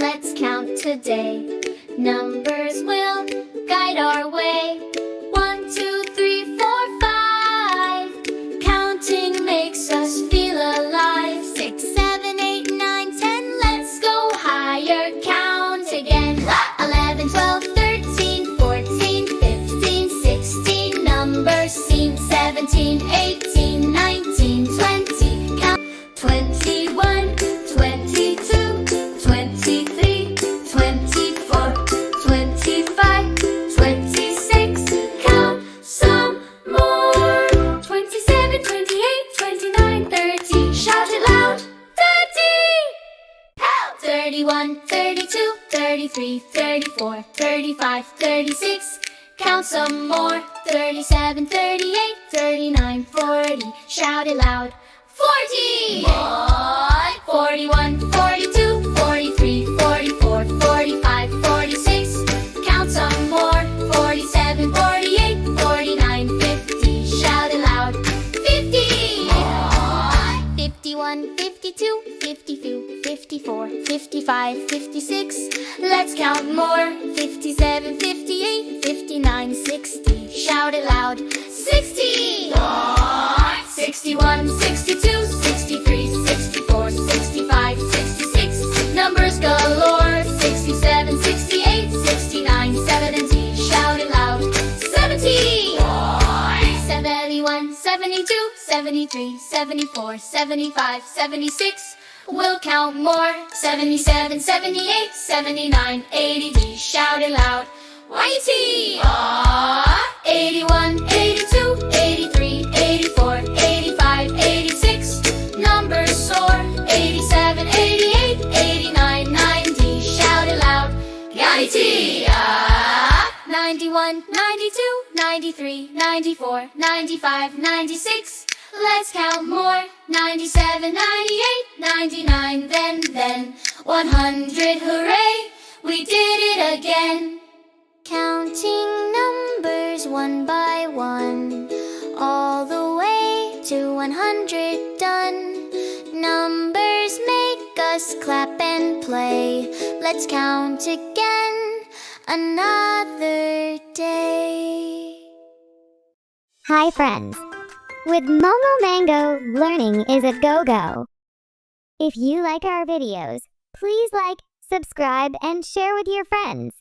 let's count today. Numbers will guide our way. 1, 2, 3, 4, 5. Counting makes us feel alive. 6, 7, 8, 9, 10. Let's go higher. Count again. 11, 12, 13, 14, 15, 16. Numbers seem 17, 18, 19, 20. Count 21, 22, 23, 24, 25, 26. Count some more. 27, 28, 29, 30. Shout it loud. 30. 31, 32, 33, 34, 35, 36. Count some more. 37, 38, 39, 40. Shout it loud. 40. 41, 42, 43, 44, 45, 46. Count some more. 47, 48, 49, 50. Shout it loud. 50. 51, 52, 52, 54, 55, 56. Let's count more. 57, 58, 59, 60. Shout it loud. 60. 61, 62, 63, 64, 65, 66. Numbers galore. 67, 68, 69, 70. Shout it loud. 70. 71, 72, 73, 74, 75, 76. We'll count more. 77, 78, 79, 80. Shout it loud. 80. 81, 82, 83, 84, 85, 86. Numbers soar. 87, 88, 89, 90. Shout it loud. 90. 91, 92, 93, 94, 95, 96. Let's count more. 97, 98, 99, then 100. Hooray! We did it again. Counting numbers one by one, all the way to 100 done. Numbers make us clap and play. Let's count again another day. Hi friends! With Momo Mango, learning is a go-go. If you like our videos, please like, subscribe, and share with your friends.